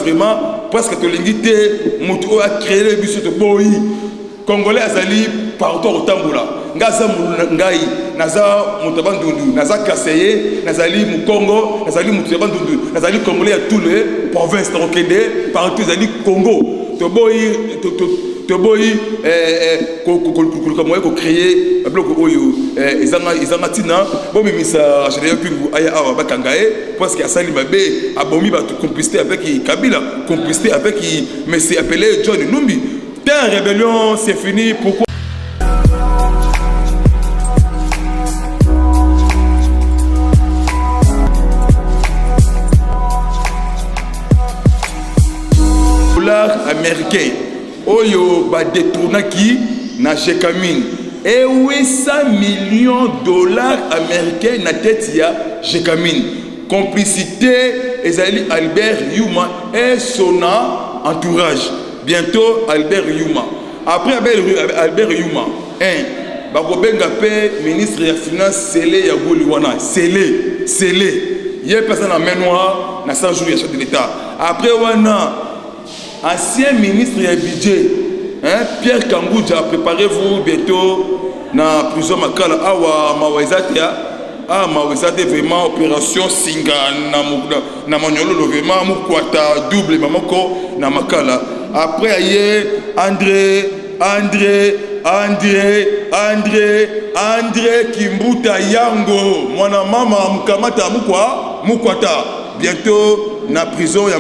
vraiment parce que l'ingité moto a créé le biso de boy congolais azali partout au tamboula ngaza ngai naza mutabandundu naza kaseye nazali mu Congo nazali mutabandundu nazali congolais à tous les provinces rokende partout azali Congo to boy ko créer bloc oyo izanga tina bomi misa Général Pingu aya awa bakangae parce que asali mabe abomi ba complicité avec Kabila complicité avec monsieur appelé John Numbi. La rébellion c'est fini. Pourquoi $ américain oyo ba détournaki na Jekamine et 800 millions $ américains na tête ya Jekamine. Complicité ezali Albert Yuma et son entourage. Bientôt Albert Yuma. Après Albert Yuma, bakobenga pe ministre des Finances Sélé ya Goliwana. Sélé. Il y a personne en main noire na 100 jours ya chef de l'État. Après wana ancien ministre du budget, Pierre Kambouja, préparez-vous bientôt na prison Makala awa Mawezatia. Mawezate vraiment opération Singa na Manyolo vraiment mukwata double mamoko na Makala. Après aye André Kimbuta Yango mwana mama mukamata mukwata bientôt na prison ya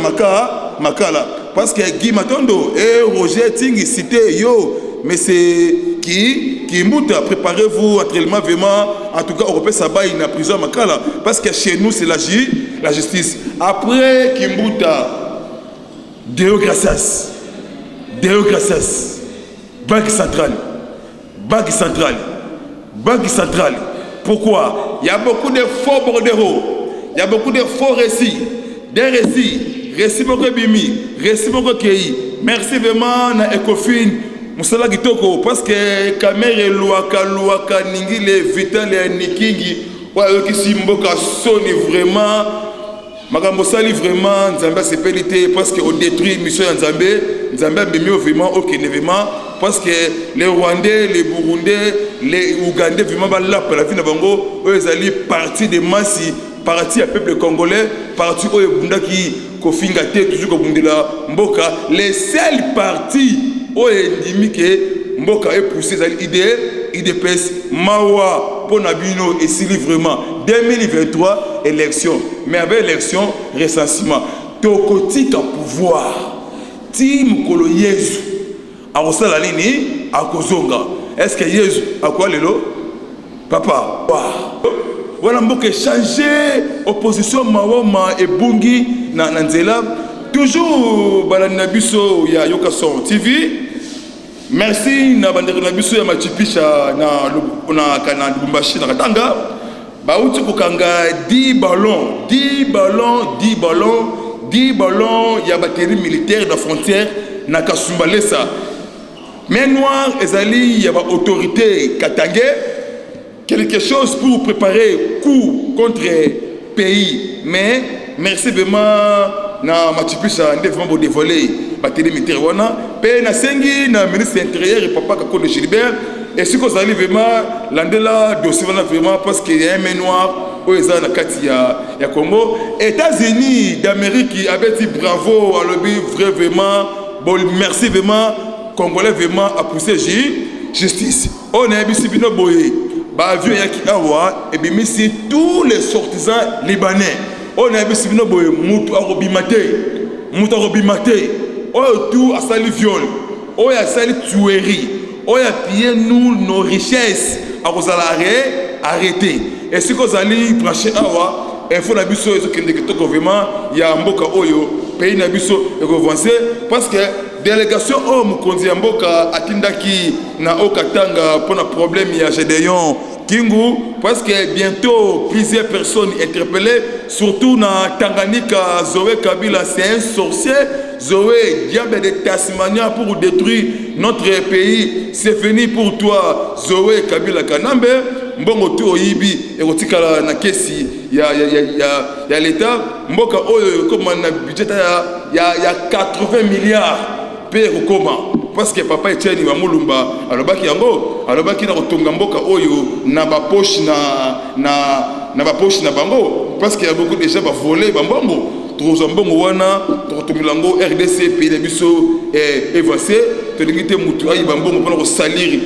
Makala parce que Guy Matondo et Roger Tingi cité yo mais c'est qui Kimbuta, préparez-vous actuellement vraiment en tout cas européen ça va na prison Makala parce que chez nous c'est la justice. Après Kimbuta Deo Gracias Banque centrale. Pourquoi? Il y a beaucoup de faux bordereaux, il y a beaucoup de faux récits, récits beaucoup bimi, récits beaucoup kei. Merci vraiment na Ecofin Musala Kitoko parce que Kamere Luaka Ningile Vital et Nikingi wa yoki simboka soni vraiment makambo sali vraiment Nzamba c'est périté parce que on détruit mission Nzamba bimio vraiment aucun événement parce que les Rwandais, les Burundais, les Ougandais vraiment là pour la vie na bango eux ezali partie de massi partie à peuple congolais partie oyo bundaki kofinga te toujours ko bundela mboka les seuls partis oyo ndimi ke mboka est poussé ezali IDPS mawa pour nabino et si vraiment 2023 élection mais avec élection recensement tokotika pouvoir ti mukolo Yesu akosala nini akozonga est-ce que Yesu akwa lelo papa voilà mboka changer opposition mawoma ebungi na nzela toujours balana biso ya Yokason TV. Merci na bandeko na biso ya machipisha na kana Lubumbashi na Katanga bauti kokanga 10 ballons ya batterie militaire de frontière na Kasumbalesa mais noir ezali ya ba autorité katangé quelque chose pour préparer coup contre pays mais merci vraiment na machipisha ndé vraiment dévoiler batterie militaire wana pe na sengi na ministre intérieur papa Kakolo Gilbert et ce que vous allez vraiment landela dossier vraiment parce qu'il y a un main noir au eza na kati ya Congo. États-Unis d'Amérique avait dit bravo à lobby vraiment bon merci vraiment congolais vraiment à pousser justice on a biso bino boye ba vieux ya kiawa et bimisi tous les sortisans libanais on a biso bino boye mutu arobimate oyo tout asali viol oyo asali tuerie oyo piller nous nos richesses akozala arrêter et ce que zali brancher awa info na biso ezokende kitoko vraiment ya mboka oyo pays na biso ekovance parce que délégation o mukonzi ya mboka atindaki na Okatanga pour un problème ya Gédéon Kingu parce que bientôt plusieurs personnes interpellées surtout na Tanganyika. Zoé Kabila c'est un sorcier. Zoé diable de Tasmania pour détruire notre pays, c'est fini pour toi Zoé Kabila Kanambe mbongo tu oyibi erotikala na kesi ya l'état mboka oyo comme na budget y a 80 milliards pe comment parce que papa Etienne Bamulumba alobaki yango alobaki na kotonga mboka oyo na ba poche na poche na bango parce qu'il y a beaucoup de gens va voler bambongo tous mbongo wana tokotongelango RDC pays de biso évancé te limiter mutu ayi bambongo pona ko salir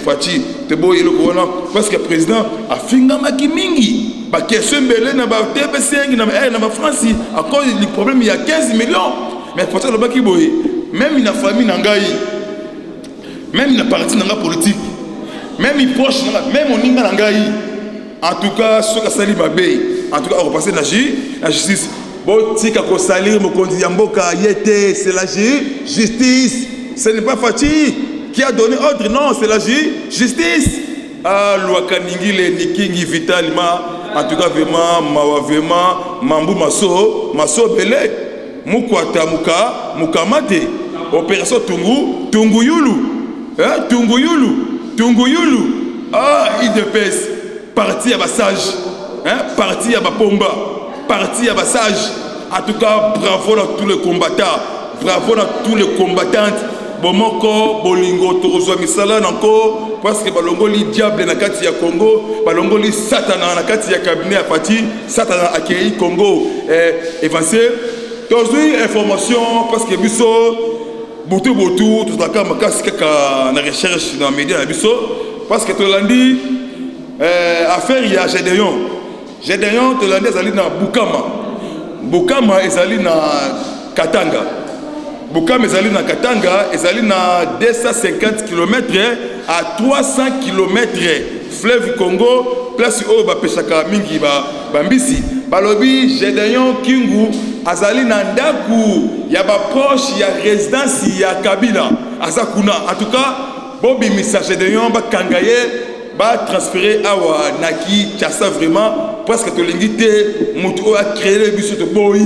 Fati te boye le wana parce que président a fingamaki mingi ba question belé na ba TP5 na ba France à cause du problème il y a 15 millions mais Fati alobaki boye même une famille nangai même une partie nanga politique même une proche même on ninga nangai en tout cas ce que sali babé en tout cas on va passer la justice bon tika ko salir mo kondi yamboka yete c'est la justice ce n'est pas Fati qui a donné ordre non c'est la justice ah loi kaningile nikingi vitalement en tout cas vraiment mawa vraiment mambu maso belé mukwata mukamate opération tungu yulu ah IDPS parti à bassage parti à bapomba parti à bassage en tout cas bravo à tous les combattants bravo à tous les combattantes bomoko bolingo tozwa misala encore parce que balongoli diable na kati ya Congo balongoli satana na kati ya cabinet à Fati satana akei Congo évancé tozwi information parce que biso botu tozaka makasi kaka na recherche dans média na biso parce que tolandi affaire ya Gédéon tolandi ezali na Bukama ezali na Katanga ezali na 250 km à 300 km fleuve Congo place oyo bapeshaka mingi bambisi balobi Gédéon Kingu azali na ndaku ya baproche ya résidence ya Kabila aza kuna en tout cas bobi message de yon ba kangaye ba transférer awa naki chassa vraiment parce que tolingi te mutu a créé le biso de boy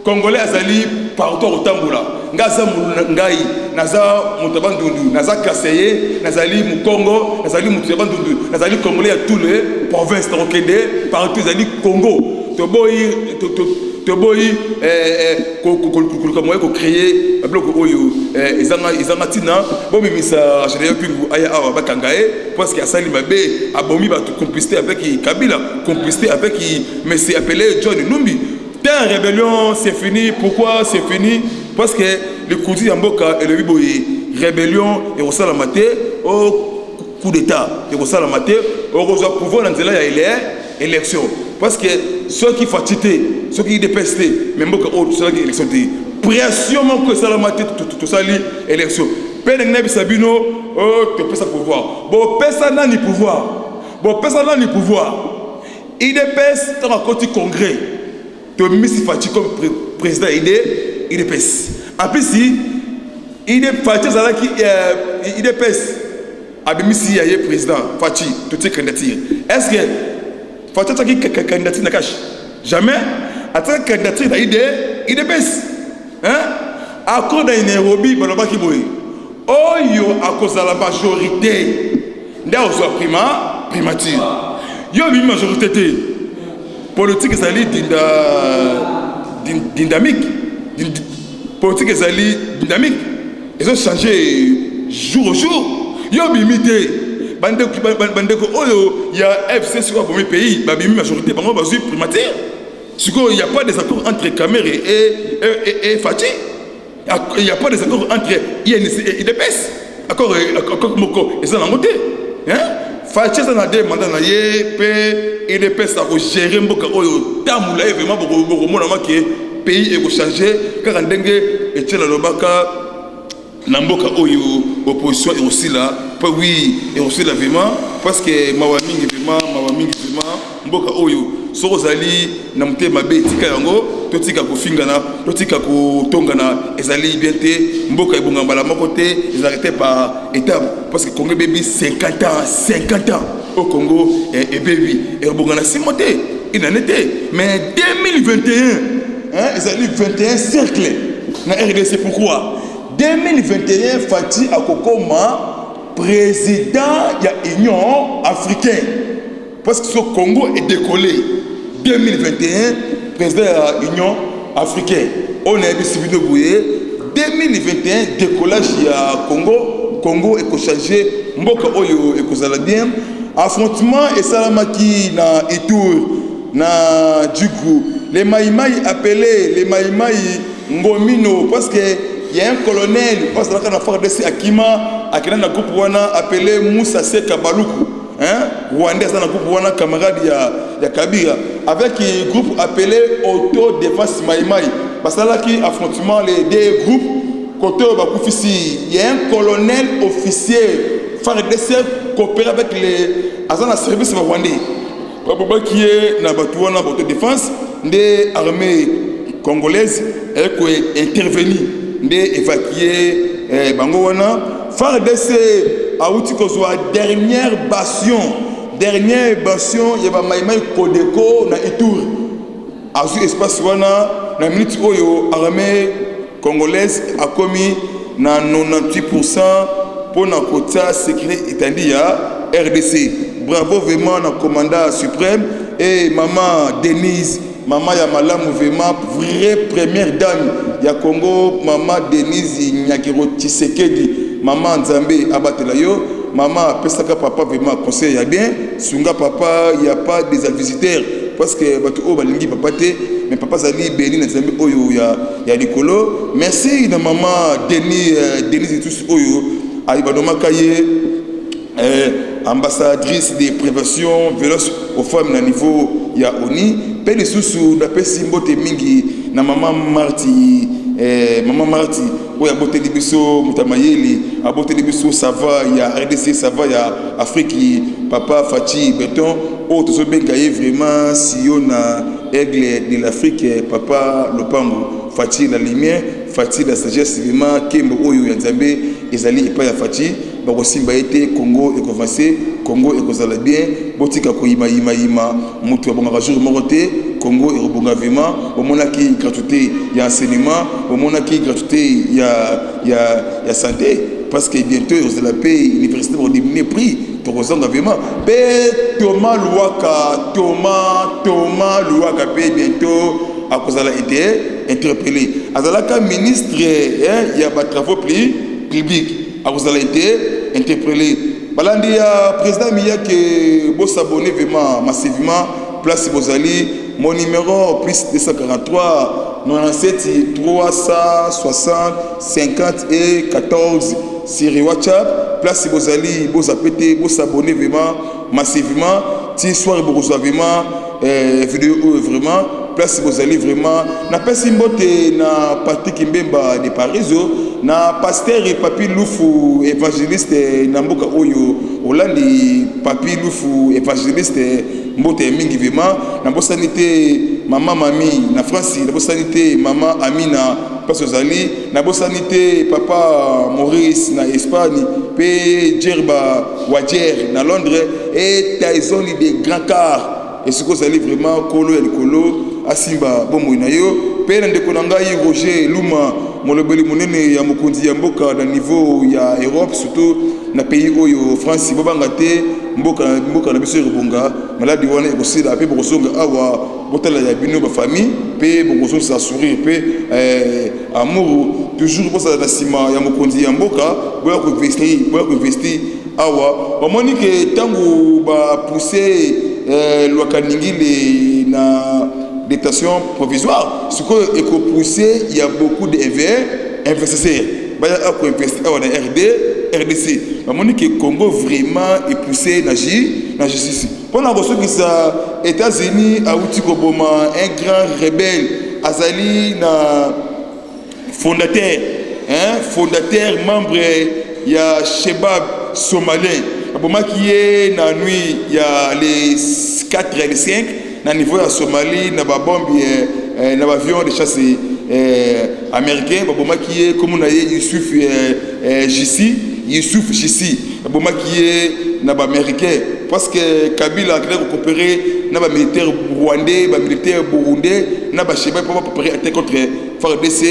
congolais azali partout au tamboula ngaza ngai naza mutabandundu naza kaseye nazali mu Congo nazali mutabandundu nazali congolais à tous les provinces rokende partout azali Congo to boy ko créer bloc oyo izanga tina bomi misa Gédéon Kingu aya awa bakangaye parce que asali mabe abomi ba complicité avec Kabila complicité avec monsieur appelé John Numbi. La rébellion c'est fini. Pourquoi c'est fini? Parce que le coup de Mboka et le biboyi rébellion et au salamate au coup d'état et au salamate au pouvoir dans la élection parce que ceux qui fatiguent ceux qui dépassent même Mboka au ceux qui élection pression mon que salamate tout ça élection Penengnebi Sabino oh tu peux ça pouvoir bon personne n'a ni pouvoir il dépasse dans un côté congrès de Messi Fati comme président il dépasse en plus si il est Fati il dépasse Abimisi est président Fati tout est candidature est-ce que Fati qui candidature na cache jamais attends candidature il dépasse à cause de Nairobi baloba ki boy oyo à cause de la majorité nda ozo primature yo bi majorité te politique ezali dynamique politique ezali dynamique ils ont changé jour au jour yo bimité bandeko oyo ya FC sur le pays ba bimi majorité bango bazui primature siko il y a pas des accords entre Caméré et Fati il y a pas des accords entre INC et IDPS accord moko ezali na moté Fati ça na demanda na ye pe IDPS a gérer mboka oyo tamula vraiment beaucoup mona maki pays est changer car ndenge etela lobaka na mboka oyo opposition est aussi là pas oui et aussi là vraiment parce que mawa mingi vraiment mboka oyo sokozali na mutema be tika yango totika kofingana totika kotongana ezali bien te mboka ebonga mbala moko te ezarrêté par étape parce que Congo baby 50 ans au Congo et baby et ebonga na simoté il en était mais 2021 ezali 21 cercle na RDC pourquoi 2021 Fati Akokoma président de l'Union africaine parce que ce Congo est décollé 2021 président de l'Union africaine on a vu Sibino Bouye 2021 décollage à Congo et changer mboka oyo ekozala bien affrontement et salamaki na Itour na Djugou les maïmaï appelés les maïmaï ngomino parce que il y a un colonel parce que la FARDC Akima akina na groupe wana appelé Moussa Seka Baluku hein Rwandais dans groupe wana camarade ya Kabila avec un groupe appelé Autodéfense Maïmaï parce que là qui affrontement les deux groupes côté bakufisi il y a un colonel officier FARDC coopéré avec les agents de service rwandais papa qui est na batuana Autodéfense des armées congolaises et ko intervenir des évacuer bango wana FARDC a outi ko dernière bastion il y a maïmaï Kodeko na Itour azu espace wana na minute oyo armée congolaise a commis na 98% pour na quota sécurité itandia RDC bravo vraiment na commandant suprême et maman Denise maman ya malamu vraiment vraie première dame ya Congo maman Denise Nyakiro Tshisekedi maman Nzambe abatela yo maman pesaka papa vraiment conseil ya bien sunga papa il y a pas des visiteurs parce que bato o balingi papa te mais papa zali béni na Nzambe oyo ya likolo merci na maman Denise tous oyo ali badoma kaye ambassadrice de prévention violence aux femmes na niveau ya ONI pe les sous na pesi mbote mingi na maman Marti oya bote libiso mutamayeli abote libiso sava ya RDC sava ya Afrique papa Fachi Beton o tozo bengaye vraiment siona aigle de l'Afrique papa Lopango Fachi la lumière Fachi la sagesse vraiment kembo oyo ya Nzambe ezali epa ya Fachi bakosimba ete Congo ekovance Congo ekozala bien botika koyima mutu abonga jour moko te Congo erebonga vraiment omonaki gratuité ya enseignement omonaki gratuité ya santé parce que bientôt ils la paix université vont diminuer prix tokozanga vraiment pe Thomas Louaka pe bientôt akozala été interpellé azalaka ministre il y a ba travaux publics akozala été interpellé balandi ya président Miya que bo s'abonner vraiment massivement place Bozali mon numéro plus 243 97 360 50 et 14 sur WhatsApp place Bozali bo zapete bo s'abonner vraiment massivement ti soir bo vraiment vidéo vraiment place Bozali vraiment na pesi mbote na Patrick Mbemba de Paris na pasteur Papi Lufu évangéliste na mboka oyo Olandi Papi Lufu évangéliste mbote mingi vraiment na bosanité maman Mami na France na bosanité maman Amina place Ozali na bosanité papa Maurice na Espagne pe Djerba Wadjer na Londres et Tyson des grands cars et ce que Ozali vraiment kolo ya likolo asimba bomo na yo pe na ndeko na ngai Roger Luma molobeli munene ya mokonzi ya mboka na niveau ya Europe surtout na pays oyo France bobanga te mboka na biso rebonga maladi wana ekosila pe bokosonga awa botala ya bino ba famille pe bokosonga sourire pe amour toujours bosa na sima ya mokonzi ya mboka boya ko investir awa bamoni ke tangu ba pousser lwaka ningile na détention provisoire. Ce qu'on est poussé, il y a beaucoup d'investisseurs. Il y a beaucoup d'investisseurs en RDC. Le Congo vraiment est poussé dans la justice. Pendant que les États-Unis ont un grand rebelle, Azali, fondateur, membre, il y a Shebab Somalien. Qui est dans la nuit, il y a les 4 et les 5. Na niveau ya Somalie na ba bombe na ba avion de chasse américain baboma qui est comme na Youssouf Jissi baboma qui est na ba américain parce que Kabila a coopéré na ba militaire rwandais ba militaire burundais na ba Sheba pour préparer attaque contre FARDC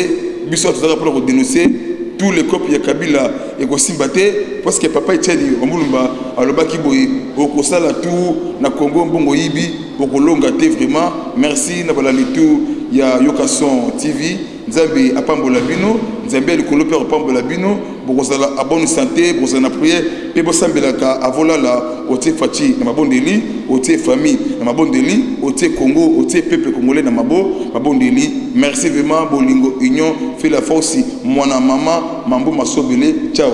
biso tozaka pour dénoncer tous les copies ya Kabila et ko simbaté parce que papa Etienne Omulumba alobaki boye okosala tout na Congo mbongo yibi okolonga te vraiment merci na balali tout ya Yokason TV Nzambe apambola bino, Nzambe likolo pe apambola bino, bokozala a bonne santé, bokozala na prière, pe bosambelaka avolala otie Fachi na mabondeli, otie famille na mabondeli, otie Congo, otie peuple congolais na mabondeli. Merci vraiment bolingo union, fait la force, mwana mama, mambo masobele, ciao.